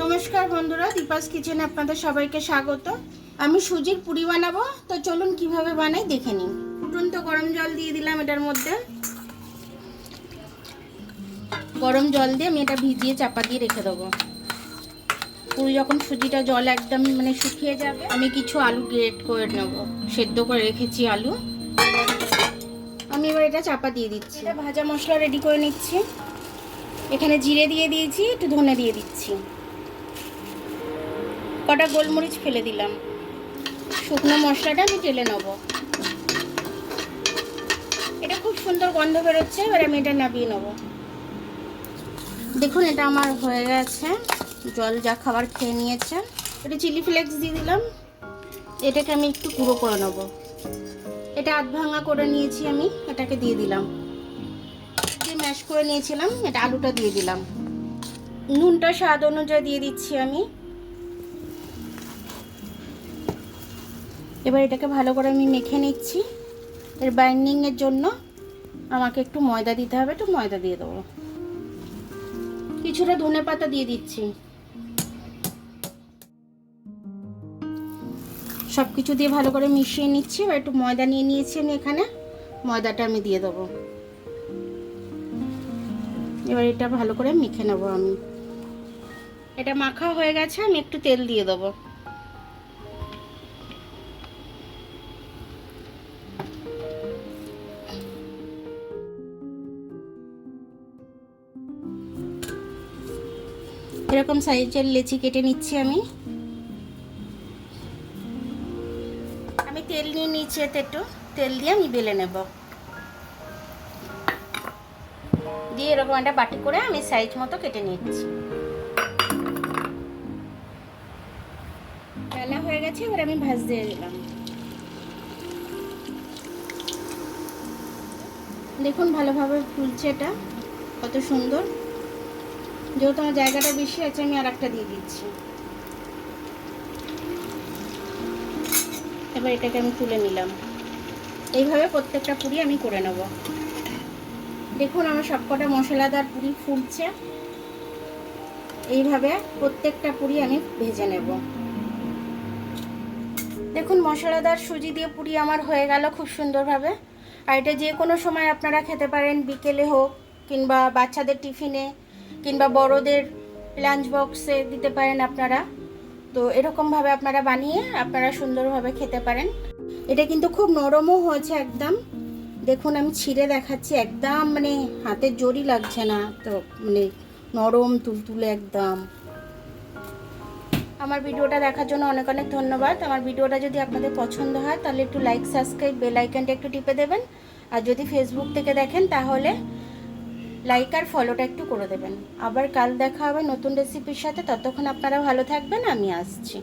নমস্কার বন্ধুরা, দীপাস কিচেনে আপনাদের সবাইকে স্বাগত। আমি সুজির পুরি বানাবো, তো চলুন কিভাবে বানাই দেখে নিন। ফুটন্ত গরম জল দিয়ে দিলাম এটার মধ্যে। গরম জল দিয়ে আমি এটা ভিজিয়ে চাপা দিয়ে রেখে দেবো। পুরি যখন সুজিটা জল একদম শুকিয়ে যাবে, আমি কিছু আলু গ্রেট করে নেব। সেদ্ধ করে রেখেছি আলু, আমি এবার এটা চাপা দিয়ে দিচ্ছি। এটা ভাজা মশলা রেডি করে নিচ্ছি। এখানে জিরে দিয়ে দিয়েছি, একটু ধনে দিয়ে দিচ্ছি, কটা গোলমরিচ ফেলে দিলাম। শুকনো মশলাটা আমি ঢেলে নেব। এটা খুব সুন্দর গন্ধ বেরোচ্ছে, এবার আমি এটা নামিয়ে নেব। দেখুন এটা আমার হয়ে গেছে, জল যা খাবার খেয়ে নিয়েছে। এটা চিলি ফ্লেক্স দিয়ে দিলাম। এটাকে আমি একটু গুঁড়ো করে নেব। এটা আধ ভাঙা করে নিয়েছি আমি, এটাকে দিয়ে দিলাম। যে ম্যাশ করে নিয়েছিলাম, এটা আলুটা দিয়ে দিলাম। নুনটা স্বাদ অনুযায়ী দিয়ে দিচ্ছি আমি। এবার এটাকে ভালো করে আমি মেখে নিচ্ছি। এর বাইন্ডিংয়ের জন্য আমাকে একটু ময়দা দিতে হবে, একটু ময়দা দিয়ে দেবো। কিছুটা ধনে পাতা দিয়ে দিচ্ছি। সব কিছু দিয়ে ভালো করে মিশিয়ে নিচ্ছি। এবার একটু ময়দা নিয়ে নিয়েছি আমি, এখানে ময়দাটা আমি দিয়ে দেবো। এবার এটা ভালো করে মেখে নেবো আমি। এটা মাখা হয়ে গেছে, আমি একটু তেল দিয়ে দেবো। এরকম সাইজের লেচি কেটে নিচ্ছি আমি। তেল নিয়ে নিচ্ছি, একটু তেল দিয়ে আমি বেলে নেব। দিয়ে এরকম একটা বাটি করে আমি সাইজ মতো কেটে নিচ্ছি। বেলা হয়ে গেছে, এবার আমি ভাজ দিয়ে দিলাম। দেখুন ভালোভাবে ফুলছে, এটা কত সুন্দর। যেহেতু আমার জায়গাটা বেশি আছে, আমি আর একটা দিয়ে দিচ্ছি। এবার এটাকে আমি তুলে নিলাম। এইভাবে প্রত্যেকটা পুরি আমি করে নেব। দেখুন আমার সবকটা মশলাদার পুরি ফুলছে। এইভাবে প্রত্যেকটা পুরি আমি ভেজে নেব। দেখুন মশলাদার সুজি দিয়ে পুরি আমার হয়ে গেল খুব সুন্দরভাবে। আর এটা যে কোনো সময় আপনারা খেতে পারেন, বিকেলে হোক কিংবা বাচ্চাদের টিফিনে কিংবা বড়দের লাঞ্চ বক্সে দিতে পারেন আপনারা। তো এরকমভাবে আপনারা বানিয়ে আপনারা সুন্দরভাবে খেতে পারেন। এটা কিন্তু খুব নরমও হয়েছে একদম। দেখুন আমি ছিঁড়ে দেখাচ্ছি, একদম হাতের জোরই লাগছে না, তো নরম তুলতুলে একদম। আমার ভিডিওটা দেখার জন্য অনেক অনেক ধন্যবাদ। আমার ভিডিওটা যদি আপনাদের পছন্দ হয় তাহলে একটু লাইক, সাবস্ক্রাইব, বেল আইকনটা একটু টিপে দেবেন। আর যদি ফেসবুক থেকে দেখেন তাহলে লাইক আর ফলোটা একটু করে দেবেন। আবার কাল দেখা হবে নতুন রেসিপির সাথে। ততক্ষণ আপনারা ভালো থাকবেন, আমি আসছি।